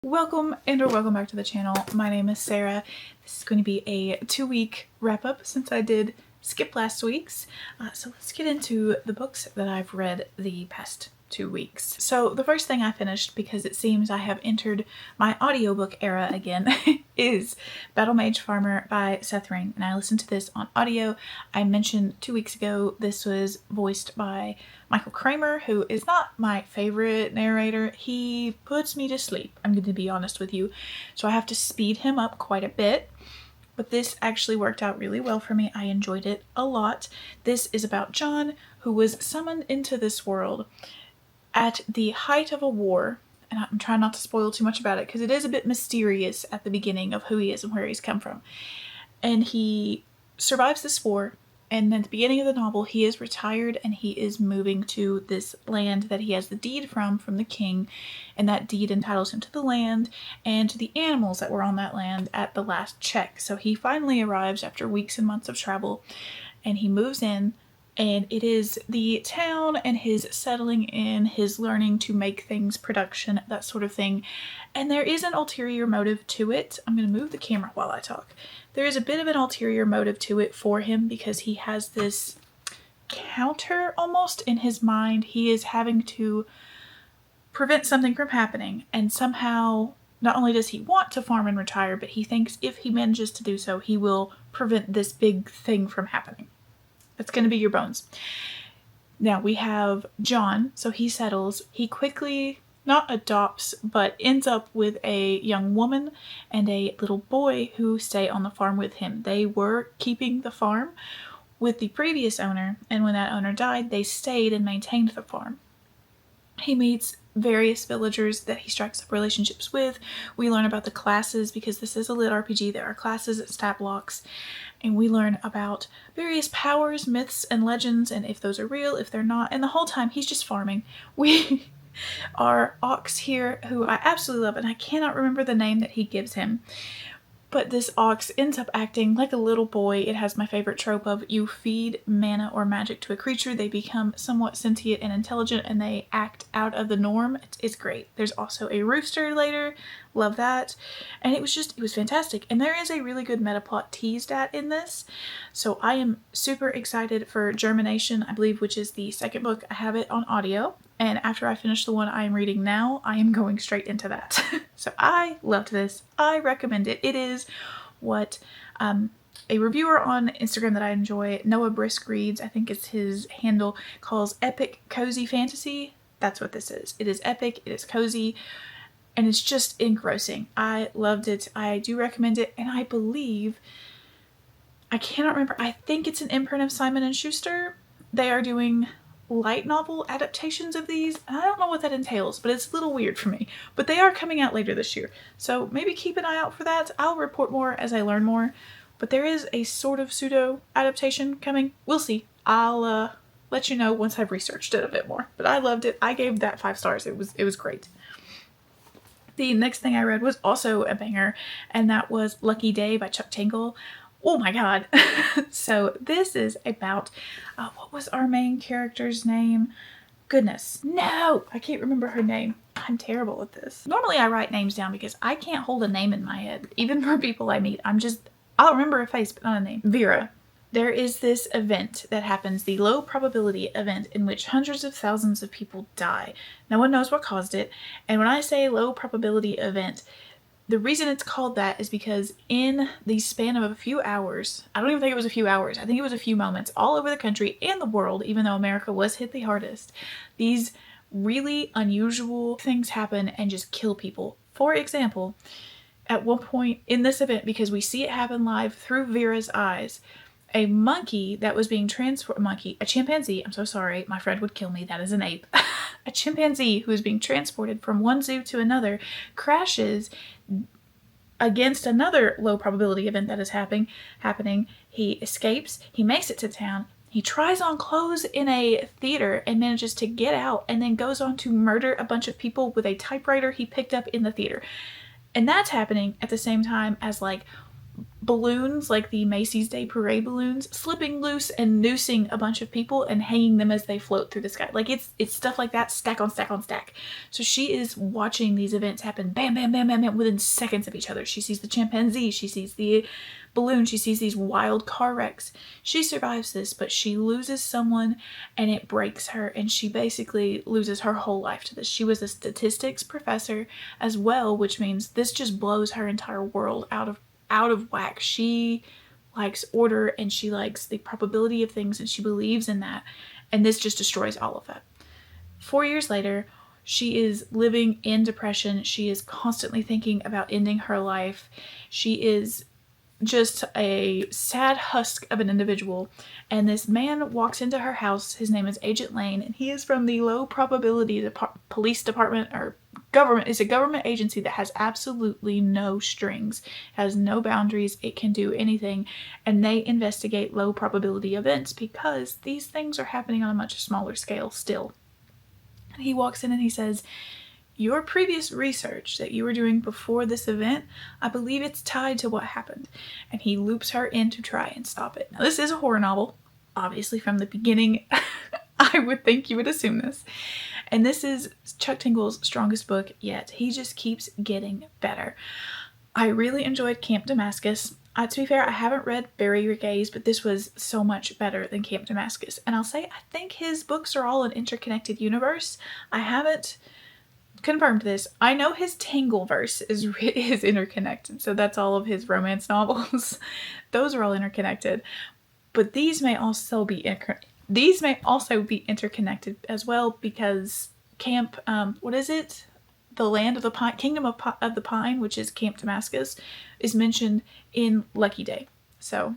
Welcome or welcome back to the channel. My name is Sarah. This is going to be a 2-week wrap-up since I did skip last week's. So let's get into the books that I've read the past 2 weeks. So the first thing I finished, because it seems I have entered my audiobook era again, is Battle Mage Farmer by Seth Ring. And I listened to this on audio. I mentioned 2 weeks ago this was voiced by Michael Kramer, who is not my favorite narrator. He puts me to sleep, I'm going to be honest with you. So I have to speed him up quite a bit. But this actually worked out really well for me. I enjoyed it a lot. This is about John, who was summoned into this world at the height of a war. And I'm trying not to spoil too much about it because it is a bit mysterious at the beginning of who he is and where he's come from. And he survives this war. And at the beginning of the novel, he is retired and he is moving to this land that he has the deed from the king. And that deed entitles him to the land and to the animals that were on that land at the last check. So he finally arrives after weeks and months of travel and he moves in. And it is the town and his settling in, his learning to make things, production, that sort of thing. And there is an ulterior motive to it. I'm going to move the camera while I talk. There is a bit of an ulterior motive to it for him because he has this counter almost in his mind. He is having to prevent something from happening. And somehow, not only does he want to farm and retire, but he thinks if he manages to do so, he will prevent this big thing from happening. That's going to be your bones. Now we have John, so he settles. He quickly not adopts, but ends up with a young woman and a little boy who stay on the farm with him. They were keeping the farm with the previous owner, and when that owner died, they stayed and maintained the farm. He meets various villagers that he strikes up relationships with. We learn about the classes because this is a lit RPG. There are classes and stat blocks. And we learn about various powers, myths, and legends, and if those are real, if they're not. And the whole time, he's just farming. We are Ox here, who I absolutely love, and I cannot remember the name that he gives him. But this ox ends up acting like a little boy. It has my favorite trope of you feed mana or magic to a creature, they become somewhat sentient and intelligent, and they act out of the norm. It's great. There's also a rooster later. Love that. And it was fantastic. And there is a really good meta plot teased at in this. So I am super excited for Germination, I believe, which is the second book. I have it on audio. And after I finish the one I am reading now, I am going straight into that. So I loved this. I recommend it. It is what a reviewer on Instagram that I enjoy, Noah Brisk Reads, I think it's his handle, calls epic cozy fantasy. That's what this is. It is epic. It is cozy. And it's just engrossing. I loved it. I do recommend it. And I believe, I cannot remember, I think it's an imprint of Simon & Schuster. They are doing light novel adaptations of these. And I don't know what that entails, but it's a little weird for me. But they are coming out later this year. So maybe keep an eye out for that. I'll report more as I learn more. But there is a sort of pseudo adaptation coming. We'll see. I'll let you know once I've researched it a bit more. But I loved it. I gave that 5 stars. It was great. The next thing I read was also a banger, and that was Lucky Day by Chuck Tingle. Oh my god. So this is about, what was our main character's name? Goodness. No! I can't remember her name. I'm terrible at this. Normally I write names down because I can't hold a name in my head. Even for people I meet. I'll remember a face, but not a name. Vera. There is this event that happens, the low probability event, in which hundreds of thousands of people die. No one knows what caused it. And when I say low probability event, the reason it's called that is because in the span of a few hours, I don't even think it was a few hours, I think it was a few moments, all over the country and the world, even though America was hit the hardest, these really unusual things happen and just kill people. For example, at one point in this event, because we see it happen live through Vera's eyes, a monkey that was being a chimpanzee, I'm so sorry, my friend would kill me, that is an ape. A chimpanzee who is being transported from one zoo to another crashes against another low probability event that is happening. He escapes, he makes it to town, he tries on clothes in a theater and manages to get out, and then goes on to murder a bunch of people with a typewriter he picked up in the theater. And that's happening at the same time as like balloons, like the Macy's Day Parade balloons, slipping loose and noosing a bunch of people and hanging them as they float through the sky. Like it's stuff like that, stack on stack on stack. So she is watching these events happen bam, bam, bam, bam, bam, within seconds of each other. She sees the chimpanzee, she sees the balloon, she sees these wild car wrecks. She survives this, but she loses someone and it breaks her, and she basically loses her whole life to this. She was a statistics professor as well, which means this just blows her entire world out of whack. She likes order and she likes the probability of things and she believes in that, and this just destroys all of that. 4 years later, she is living in depression. She is constantly thinking about ending her life. She is just a sad husk of an individual, and this man walks into her house. His name is Agent Lane, and he is from the low probability police department, or government. It's a government agency that has absolutely no strings, has no boundaries. It can do anything, and they investigate low probability events because these things are happening on a much smaller scale still. And he walks in and he says, "Your previous research that you were doing before this event, I believe it's tied to what happened." And he loops her in to try and stop it. Now, this is a horror novel. Obviously, from the beginning, I would think you would assume this. And this is Chuck Tingle's strongest book yet. He just keeps getting better. I really enjoyed Camp Damascus. To be fair, I haven't read Bury Your Gaze, but this was so much better than Camp Damascus. And I'll say, I think his books are all an interconnected universe. I haven't confirmed this. I know his Tangleverse is interconnected, so that's all of his romance novels. Those are all interconnected, but these may also be interconnected as well, because Camp what is it? The Land of the Pine, Kingdom of the Pine, which is Camp Damascus, is mentioned in Lucky Day. So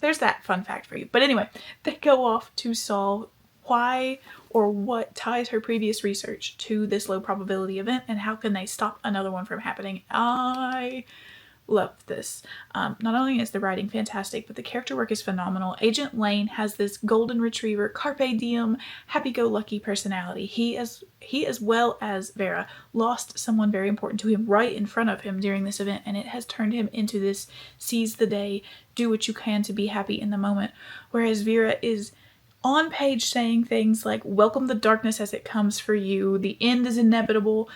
there's that fun fact for you. But anyway, they go off to solve why or what ties her previous research to this low probability event, and how can they stop another one from happening. I love this. Not only is the writing fantastic, but the character work is phenomenal. Agent Lane has this golden retriever, carpe diem, happy-go-lucky personality. He as well as Vera lost someone very important to him right in front of him during this event, and it has turned him into this seize the day, do what you can to be happy in the moment. Whereas Vera is on page saying things like, "Welcome the darkness as it comes for you. The end is inevitable."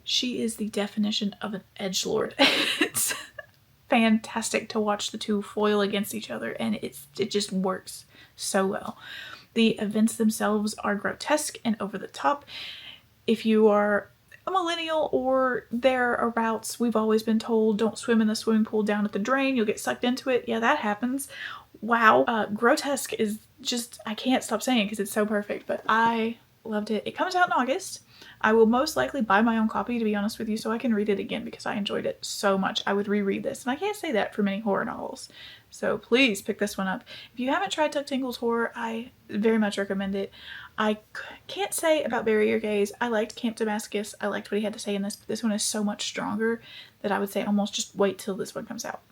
She is the definition of an edgelord. It's fantastic to watch the two foil against each other, and it just works so well. The events themselves are grotesque and over the top. If you are a millennial or thereabouts, we've always been told, don't swim in the swimming pool down at the drain, you'll get sucked into it. Yeah, that happens. Wow. Grotesque is just, I can't stop saying it because it's so perfect, but I loved it. It comes out in August. I will most likely buy my own copy, to be honest with you, so I can read it again because I enjoyed it so much. I would reread this, and I can't say that for many horror novels. So please pick this one up. If you haven't tried Chuck Tingle's horror, I very much recommend it. I can't say about Bury Your Gaze. I liked Camp Damascus. I liked what he had to say in this, but this one is so much stronger that I would say almost just wait till this one comes out.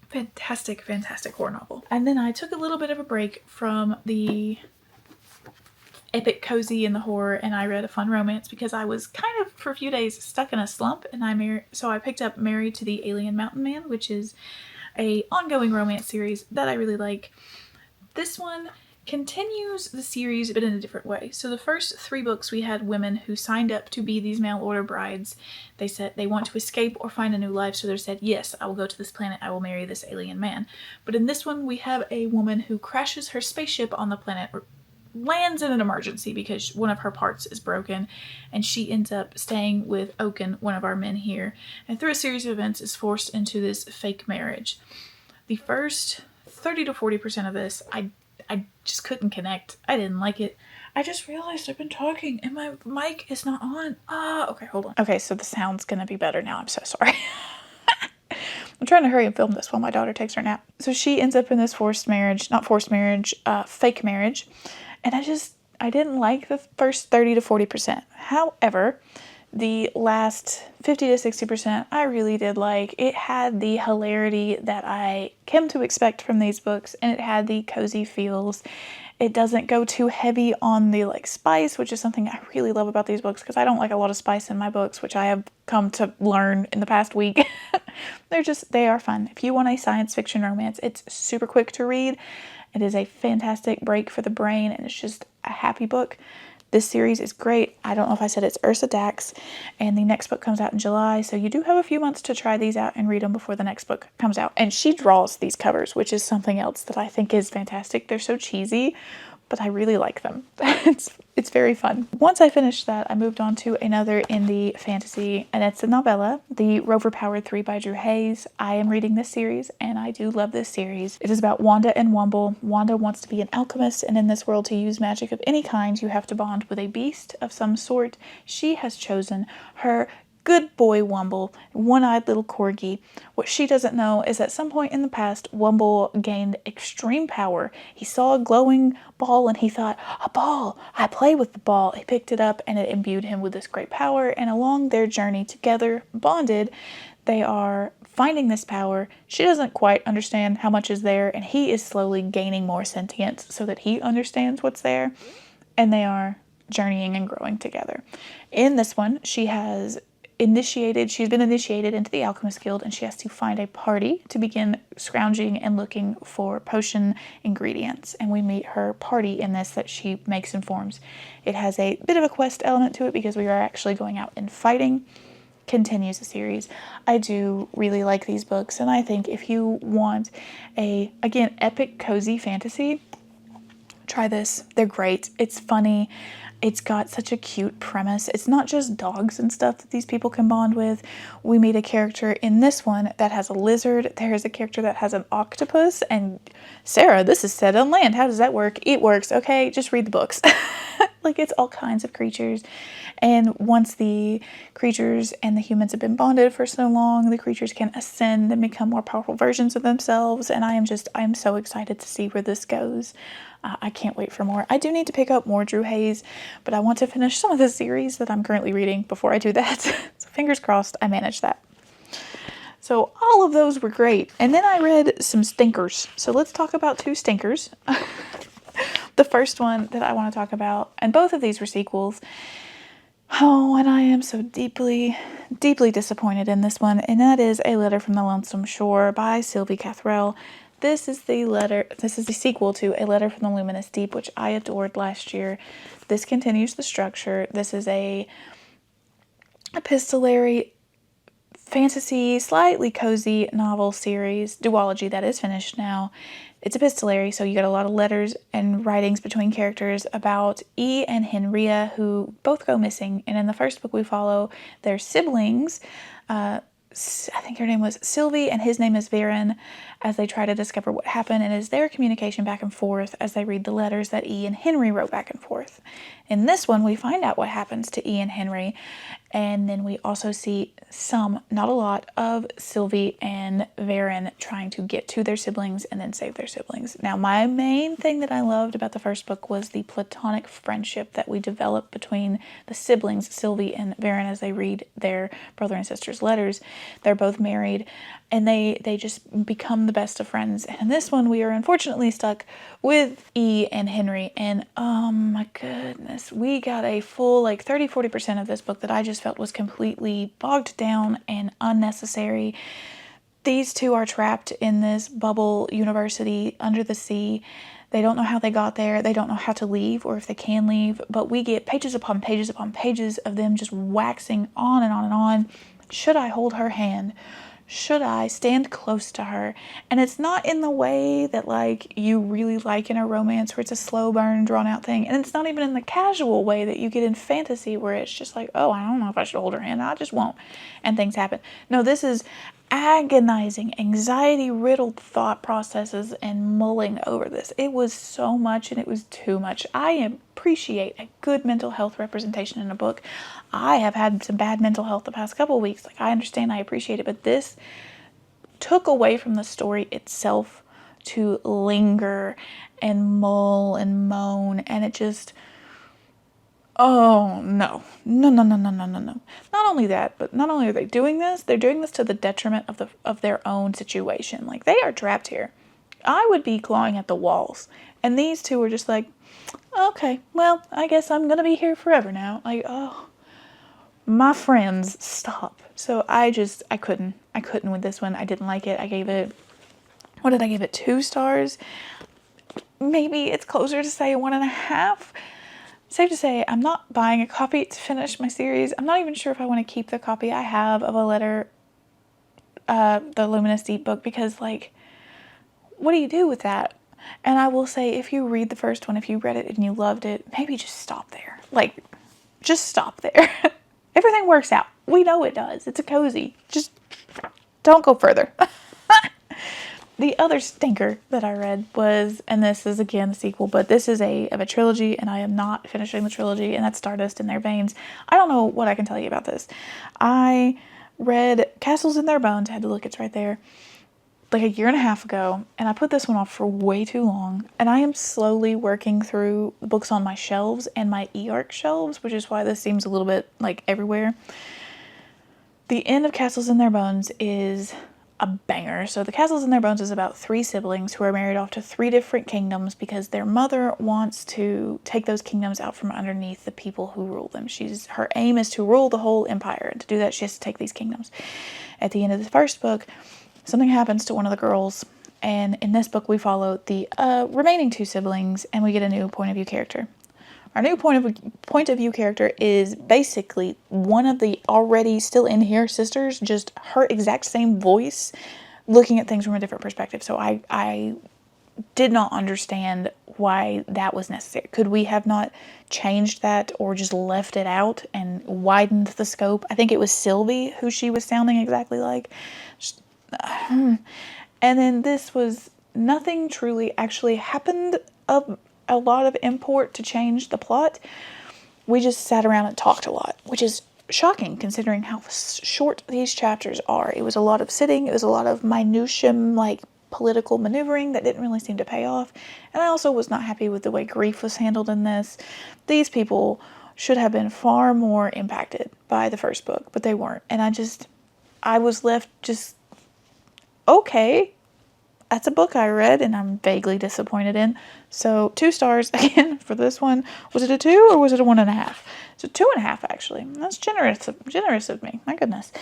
Fantastic, fantastic horror novel. And then I took a little bit of a break from the epic cozy and the horror, and I read a fun romance because I was kind of for a few days stuck in a slump, and so I picked up Married to the Alien Mountain Man, which is a ongoing romance series that I really like. This one continues the series but in a different way. So the first 3 books, we had women who signed up to be these mail order brides. They said they want to escape or find a new life, so they said, yes, I will go to this planet, I will marry this alien man. But in this one, we have a woman who crashes her spaceship on the planet, or lands in an emergency because one of her parts is broken, and she ends up staying with Oaken, one of our men here, and through a series of events is forced into this fake marriage. The first 30 to 40% of this, I just couldn't connect. I didn't like it. I just realized I've been talking and my mic is not on. Okay, hold on. Okay, so the sound's gonna be better now. I'm so sorry. I'm trying to hurry and film this while my daughter takes her nap. So she ends up in this fake marriage. And I didn't like the first 30 to 40%. However, the last 50 to 60% I really did like. It had the hilarity that I came to expect from these books, and it had the cozy feels. It doesn't go too heavy on the like spice, which is something I really love about these books, because I don't like a lot of spice in my books, which I have come to learn in the past week. They are fun. If you want a science fiction romance, it's super quick to read. It is a fantastic break for the brain, and it's just a happy book. This series is great. I don't know if I said it's Ursa Dax, and the next book comes out in July, so you do have a few months to try these out and read them before the next book comes out. And she draws these covers, which is something else that I think is fantastic. They're so cheesy, but I really like them. It's very fun. Once I finished that, I moved on to another indie fantasy, and it's a novella, The Rover-Powered 3 by Drew Hayes. I am reading this series, and I do love this series. It is about Wanda and Wumble. Wanda wants to be an alchemist, and in this world, to use magic of any kind, you have to bond with a beast of some sort. She has chosen her good boy Wumble, one-eyed little corgi. What she doesn't know is at some point in the past, Wumble gained extreme power. He saw a glowing ball and he thought, a ball, I play with the ball. He picked it up and it imbued him with this great power, and along their journey together, bonded, they are finding this power. She doesn't quite understand how much is there, and he is slowly gaining more sentience so that he understands what's there, and they are journeying and growing together. In this one, she's been initiated into the Alchemist Guild, and she has to find a party to begin scrounging and looking for potion ingredients. And we meet her party in this that she makes and forms. It has a bit of a quest element to it because we are actually going out and fighting. Continues the series. I do really like these books, and I think if you want a, again, epic cozy fantasy, try this. They're great. It's funny. It's got such a cute premise. It's not just dogs and stuff that these people can bond with. We meet a character in this one that has a lizard. There is a character that has an octopus. And Sarah, this is set on land. How does that work? It works. Okay, just read the books. Like, it's all kinds of creatures. And once the creatures and the humans have been bonded for so long, the creatures can ascend and become more powerful versions of themselves. And I'm so excited to see where this goes. I can't wait for more. I do need to pick up more Drew Hayes, but I want to finish some of the series that I'm currently reading before I do that. So fingers crossed I manage that. So all of those were great. And then I read some stinkers. So let's talk about two stinkers. The first one that I want to talk about, and both of these were sequels. Oh, and I am so deeply, deeply disappointed in this one, and that is A Letter from the Lonesome Shore by Sylvie Cathrall. This is the sequel to A Letter from the Luminous Deep, which I adored last year. This continues the structure. This is a epistolary fantasy, slightly cozy novel series, duology that is finished now. It's epistolary, so you get a lot of letters and writings between characters about E and Henria, who both go missing. And in the first book, we follow their siblings. I think her name was Sylvie and his name is Varen, as they try to discover what happened, and is their communication back and forth as they read the letters that E and Henry wrote back and forth. In this one, we find out what happens to E and Henry, and then we also see some, not a lot, of Sylvie and Varen trying to get to their siblings and then save their siblings. Now, my main thing that I loved about the first book was the platonic friendship that we developed between the siblings, Sylvie and Varen, as they read their brother and sister's letters. They're both married, and they just become the best of friends. And in this one, we are unfortunately stuck with E and Henry, and oh my goodness, we got a full 30-40% of this book that I just felt was completely bogged down and unnecessary. These two are trapped in this bubble university under the sea. They don't know how they got there. They don't know how to leave or if they can leave, but we get pages upon pages upon pages of them just waxing on and on and on. Should I hold her hand? Should I stand close to her? And it's not in the way that you really like in a romance where it's a slow burn, drawn out thing. And it's not even in the casual way that you get in fantasy where it's just oh, I don't know if I should hold her hand. I just won't. And things happen. No, this is agonizing, anxiety-riddled thought processes and mulling over this. It was so much, and it was too much. I appreciate a good mental health representation in a book. I have had some bad mental health the past couple of weeks. I understand, I appreciate it, but this took away from the story itself to linger and mull and moan, and it just... Oh, no. No, no, no, no, no, no, no. Not only that, but not only are they doing this, they're doing this to the detriment of their own situation. Like, they are trapped here. I would be clawing at the walls. And these two are just like, okay, well, I guess I'm gonna be here forever now. Like, oh, my friends, stop. So I couldn't with this one. I didn't like it. I gave it, what did I give it? 2 stars? Maybe it's closer to say 1.5. Safe to say, I'm not buying a copy to finish my series. I'm not even sure if I want to keep the copy I have of a letter, the Luminous Deep book, because, like, what do you do with that? And I will say, if you read the first one, if you read it and you loved it, maybe just stop there. Like, just stop there. Everything works out. We know it does. It's a cozy. Just don't go further. The other stinker that I read was, and this is again a sequel, but this is of a trilogy, and I am not finishing the trilogy, and that's Stardust in Their Veins. I don't know what I can tell you about this. I read Castles in Their Bones, I had to look, it's right there, like a 1.5 years ago, and I put this one off for way too long, and I am slowly working through the books on my shelves and my e-arc shelves, which is why this seems a little bit like everywhere. The end of Castles in Their Bones is a banger. So the Castles in Their Bones is about 3 siblings who are married off to 3 different kingdoms because their mother wants to take those kingdoms out from underneath the people who rule them. Her aim is to rule the whole empire, and to do that she has to take these kingdoms. At the end of the first book, something happens to one of the girls, and in this book we follow the remaining 2 siblings, and we get a new point of view character. Our new point of view character is basically one of the already still in here sisters, just her exact same voice, looking at things from a different perspective. So I did not understand why that was necessary. Could we have not changed that or just left it out and widened the scope? I think it was Sylvie who she was sounding exactly like. And then this was, nothing truly actually happened of a lot of import to change the plot. We just sat around and talked a lot, which is shocking considering how short these chapters are. It was a lot of sitting, it was a lot of minutiae, like political maneuvering that didn't really seem to pay off. And I also was not happy with the way grief was handled in this. These people should have been far more impacted by the first book, but they weren't. And I was left just, okay, that's a book I read and I'm vaguely disappointed in. So 2 stars again for this one. Was it a 2 or was it a 1.5? It's a 2.5 actually. That's generous of me. My goodness.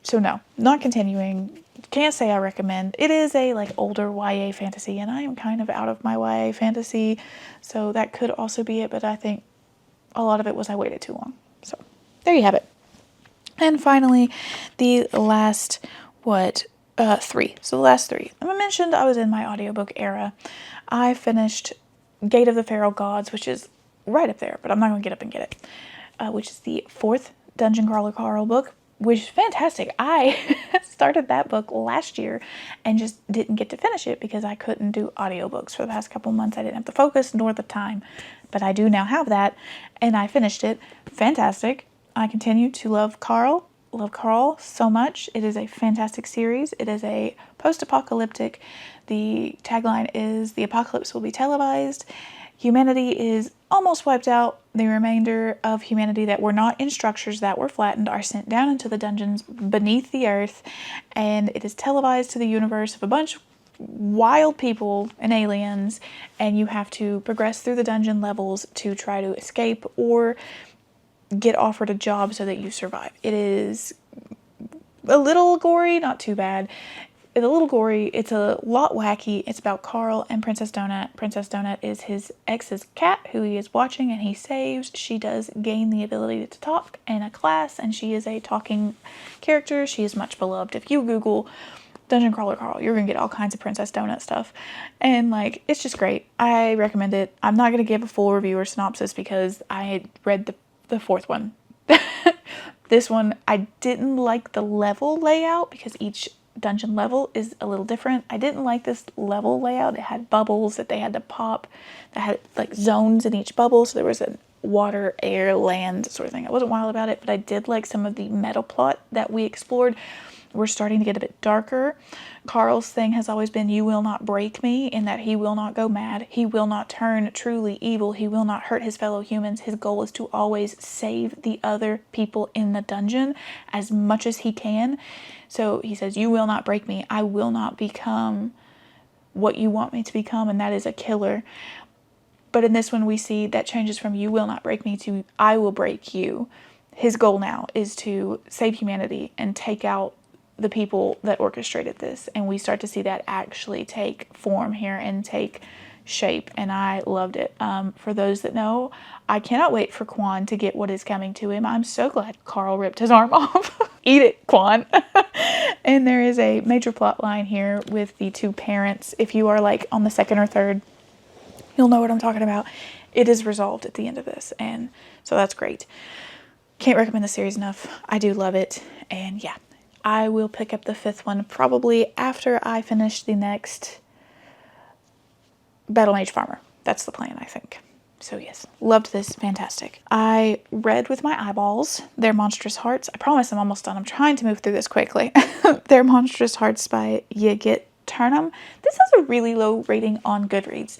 So no, not continuing. Can't say I recommend. It is a like older YA fantasy, and I am kind of out of my YA fantasy, so that could also be it. But I think a lot of it was I waited too long. So there you have it. And finally, the last 3. So the last 3. I mentioned I was in my audiobook era. I finished Gate of the Feral Gods, which is right up there, but I'm not going to get up and get it, which is the 4th Dungeon Crawler Carl book, which is fantastic. I started that book last year and just didn't get to finish it because I couldn't do audiobooks for the past couple months. I didn't have the focus nor the time, but I do now have that, and I finished it. Fantastic. I continue to love Carl so much. It is a fantastic series. It is a post-apocalyptic. The tagline is, "The apocalypse will be televised." Humanity is almost wiped out. The remainder of humanity that were not in structures that were flattened are sent down into the dungeons beneath the earth, and it is televised to the universe of a bunch of wild people and aliens, and you have to progress through the dungeon levels to try to escape or get offered a job so that you survive. It is a little gory, not too bad. It's a little gory. It's a lot wacky. It's about Carl and Princess Donut. Princess Donut is his ex's cat who he is watching and he saves. She does gain the ability to talk in a class, and she is a talking character. She is much beloved. If you Google Dungeon Crawler Carl, you're going to get all kinds of Princess Donut stuff. And, like, it's just great. I recommend it. I'm not going to give a full review or synopsis because I had read the 4th one. This one, I didn't like the level layout because each dungeon level is a little different. I didn't like this level layout. It had bubbles that they had to pop, that had like zones in each bubble. So there was a water, air, land sort of thing. I wasn't wild about it, but I did like some of the meta plot that we explored. we're starting to get a bit darker. Carl's thing has always been, you will not break me, in that he will not go mad. He will not turn truly evil. He will not hurt his fellow humans. His goal is to always save the other people in the dungeon as much as he can. So he says, you will not break me. I will not become what you want me to become, and that is a killer. But in this one, we see that changes from you will not break me to I will break you. His goal now is to save humanity and take out the people that orchestrated this. And we start to see that actually take form here and take shape. And I loved it. For those that know, I cannot wait for Quan to get what is coming to him. I'm so glad Carl ripped his arm off. Eat it, Quan. And there is a major plot line here with the two parents. If you are like on the second or third, you'll know what I'm talking about. It is resolved at the end of this, and so that's great. Can't recommend the series enough. I do love it, and yeah, I will pick up the 5th one probably after I finish the next Battle Mage Farmer. That's the plan, I think. So yes, loved this, fantastic. I read with my eyeballs Their Monstrous Hearts. I promise I'm almost done. I'm trying to move through this quickly. Their Monstrous Hearts by Yigit Turnham. This has a really low rating on Goodreads,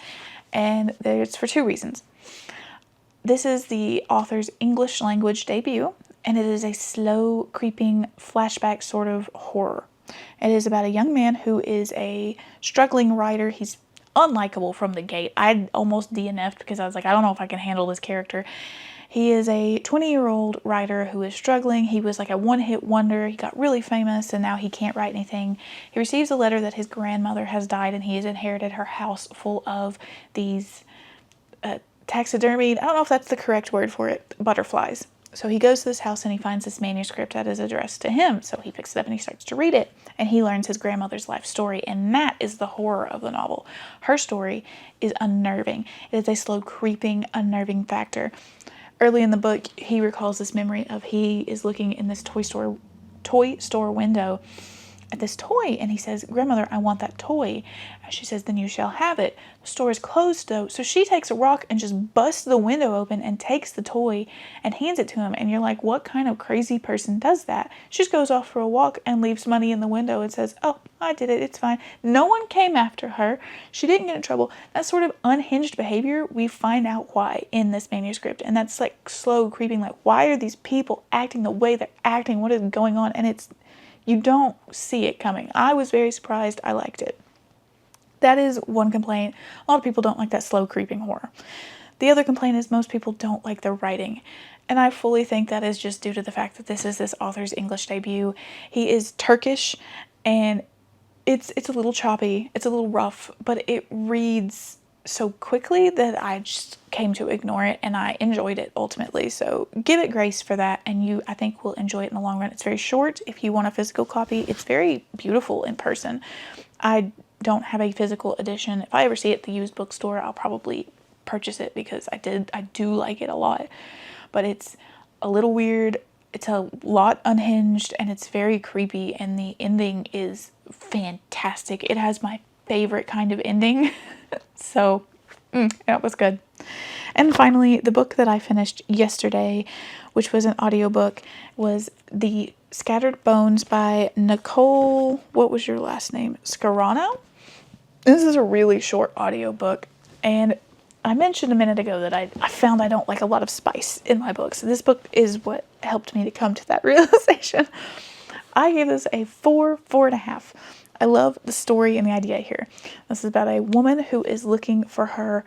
and it's for 2 reasons. This is the author's English language debut, and it is a slow, creeping flashback sort of horror. It is about a young man who is a struggling writer. He's unlikable from the gate. I almost DNF'd because I was like, I don't know if I can handle this character. He is a 20-year-old writer who is struggling. He was like a one-hit wonder. He got really famous, and now he can't write anything. He receives a letter that his grandmother has died, and he has inherited her house full of these taxidermied, I don't know if that's the correct word for it, butterflies. So he goes to this house and he finds this manuscript that is addressed to him. So he picks it up and he starts to read it, and he learns his grandmother's life story, and that is the horror of the novel. Her story is unnerving. It is a slow, creeping, unnerving factor. Early in the book, he recalls this memory of he is looking in this toy store window at this toy, and he says, "Grandmother, I want that toy." And she says, "Then you shall have it." The store is closed though, so she takes a rock and just busts the window open and takes the toy and hands it to him. And you're like, what kind of crazy person does that? She just goes off for a walk and leaves money in the window and says, "Oh, I did it, it's fine." No one came after her. She didn't get in trouble. That sort of unhinged behavior, we find out why in this manuscript. And that's like slow creeping, like, why are these people acting the way they're acting? What is going on? And you don't see it coming. I was very surprised. I liked it. That is one complaint. A lot of people don't like that slow creeping horror. The other complaint is most people don't like the writing. And I fully think that is just due to the fact that this is this author's English debut. He is Turkish, and it's a little choppy. It's a little rough, but it reads so quickly that I just came to ignore it, and I enjoyed it ultimately. So give it grace for that, and you, I think, will enjoy it in the long run. It's very short. If you want a physical copy, it's very beautiful in person. I don't have a physical edition. If I ever see it at the used bookstore, I'll probably purchase it because I do like it a lot. But it's a little weird. It's a lot unhinged, and it's very creepy, and the ending is fantastic. It has my favorite kind of ending. So it was good. And finally, the book that I finished yesterday, which was an audiobook, was The Scattered Bones by Nicole, what was your last name? Scarano? This is a really short audiobook, and I mentioned a minute ago that I found I don't like a lot of spice in my books. This book is what helped me to come to that realization. I gave this a 4.5. I love the story and the idea here. This is about a woman who is looking for her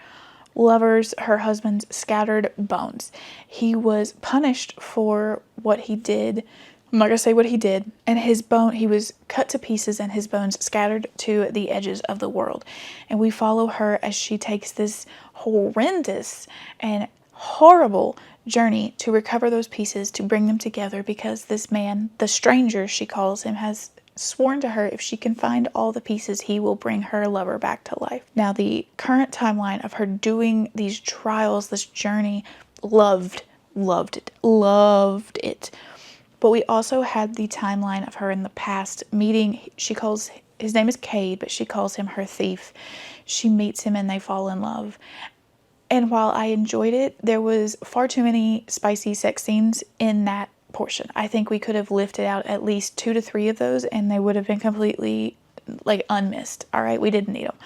husband's scattered bones. He was punished for what he did. I'm not going to say what he did. And he was cut to pieces and his bones scattered to the edges of the world. And we follow her as she takes this horrendous and horrible journey to recover those pieces, to bring them together, because this man, the stranger she calls him, has sworn to her if she can find all the pieces, he will bring her lover back to life. Now, the current timeline of her doing these trials, this journey, loved it. But we also had the timeline of her in the past meeting. His name is Cade, but she calls him her thief. She meets him and they fall in love. And while I enjoyed it, there was far too many spicy sex scenes in that portion. I think we could have lifted out at least 2 to 3 of those and they would have been completely like unmissed. All right, we didn't need them.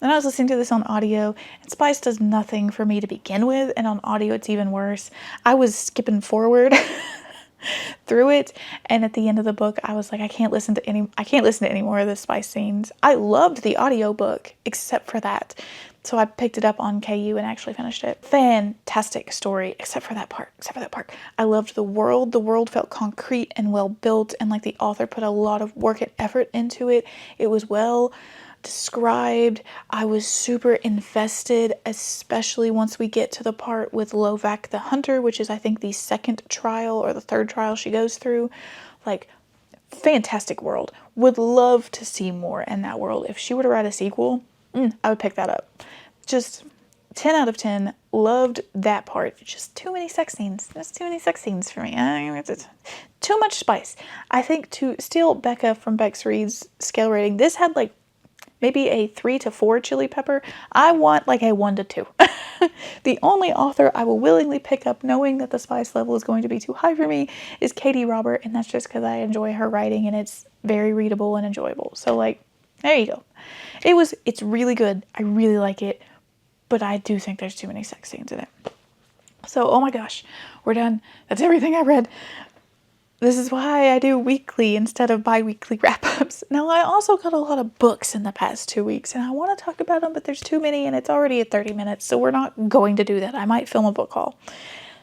Then I was listening to this on audio, and Spice does nothing for me to begin with, and on audio it's even worse. I was skipping forward through it, and at the end of the book I was like, I can't listen to any more of the Spice scenes. I loved the audio book except for that. So I picked it up on KU and actually finished it. Fantastic story, except for that part. I loved the world. The world felt concrete and well built, and like the author put a lot of work and effort into it. It was well described. I was super invested, especially once we get to the part with Lovak the Hunter, which is I think the second trial or the third trial she goes through. Like, fantastic world. Would love to see more in that world. If she were to write a sequel, I would pick that up. Just 10 out of 10. Loved that part. Just too many sex scenes. There's too many sex scenes for me. Too much Spice. I think to steal Becca from Bex Read's scale rating, this had like maybe a 3 to 4 chili pepper. I want like a 1 to 2. The only author I will willingly pick up knowing that the Spice level is going to be too high for me is Katie Robert, and that's just because I enjoy her writing and it's very readable and enjoyable. So like, there you go. It's really good. I really like it, but I do think there's too many sex scenes in it. So, oh my gosh, we're done. That's everything I read. This is why I do weekly instead of bi-weekly wrap-ups. Now, I also got a lot of books in the past 2 weeks, and I want to talk about them, but there's too many, and it's already at 30 minutes, so we're not going to do that. I might film a book haul.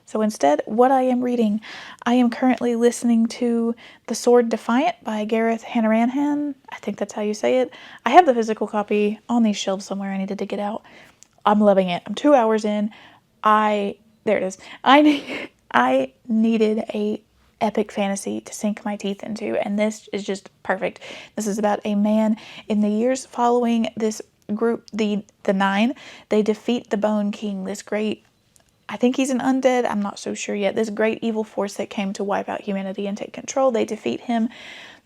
So instead, what I am reading, I am currently listening to The Sword Defiant by Gareth Hanrahan. I think that's how you say it. I have the physical copy on these shelves somewhere. I need to dig it out. I'm loving it. I'm 2 hours in. There it is. I needed a epic fantasy to sink my teeth into, and this is just perfect. This is about a man in the years following this group, the Nine. They defeat the Bone King, this great, I think he's an undead, I'm not so sure yet, this great evil force that came to wipe out humanity and take control. They defeat him.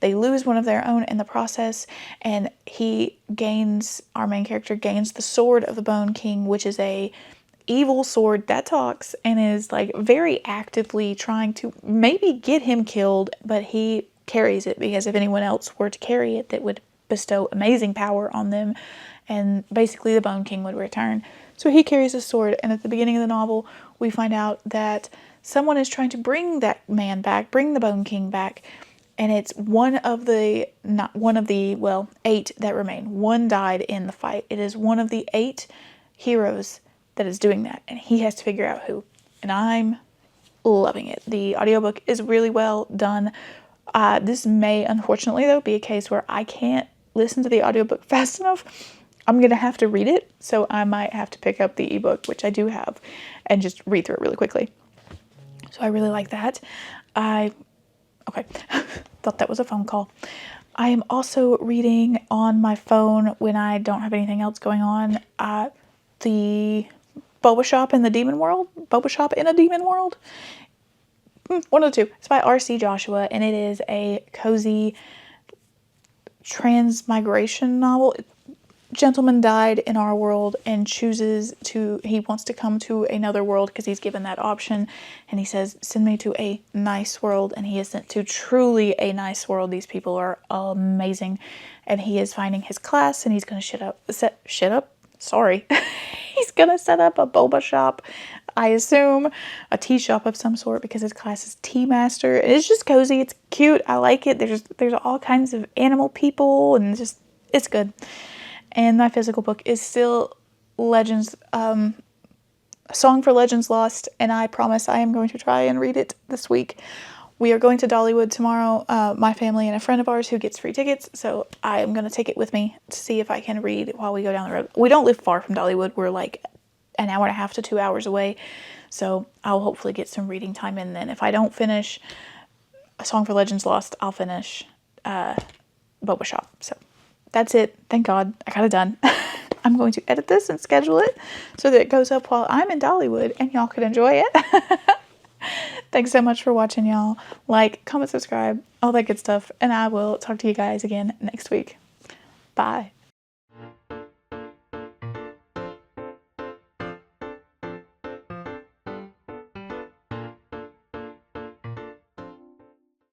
They lose one of their own in the process, and our main character gains the Sword of the Bone King, which is a evil sword that talks and is like very actively trying to maybe get him killed, but he carries it because if anyone else were to carry it, that would bestow amazing power on them, and basically the Bone King would return. So he carries a sword, and at the beginning of the novel, we find out that someone is trying to bring that man back, bring the Bone King back, and it's one of the 8 that remain. One died in the fight. It is one of the 8 heroes that is doing that, and he has to figure out who, and I'm loving it. The audiobook is really well done. This may, unfortunately, though, be a case where I can't listen to the audiobook fast enough. I'm going to have to read it, so I might have to pick up the ebook, which I do have, and just read through it really quickly. So I really like that. Okay, thought that was a phone call. I am also reading on my phone when I don't have anything else going on, the Boba Shop in the Demon World? Boba Shop in a Demon World? One of the two. It's by R.C. Joshua, and it is a cozy transmigration novel. Gentleman died in our world and he wants to come to another world because he's given that option, and he says, send me to a nice world, and he is sent to truly a nice world. These people are amazing, and he is finding his class, and he's going to he's going to set up a boba shop, I assume, a tea shop of some sort, because his class is tea master. It's just cozy. It's cute. I like it. There's all kinds of animal people, and it's good. And my physical book is still Legends, A Song for Legends Lost, and I promise I am going to try and read it this week. We are going to Dollywood tomorrow, my family and a friend of ours who gets free tickets, so I am going to take it with me to see if I can read while we go down the road. We don't live far from Dollywood. We're like an hour and a half to 2 hours away, so I'll hopefully get some reading time in then. If I don't finish A Song for Legends Lost, I'll finish Boba Shop. So that's it. Thank God I got it done. I'm going to edit this and schedule it so that it goes up while I'm in Dollywood and y'all can enjoy it. Thanks so much for watching, y'all. Like, comment, subscribe, all that good stuff, and I will talk to you guys again next week. Bye.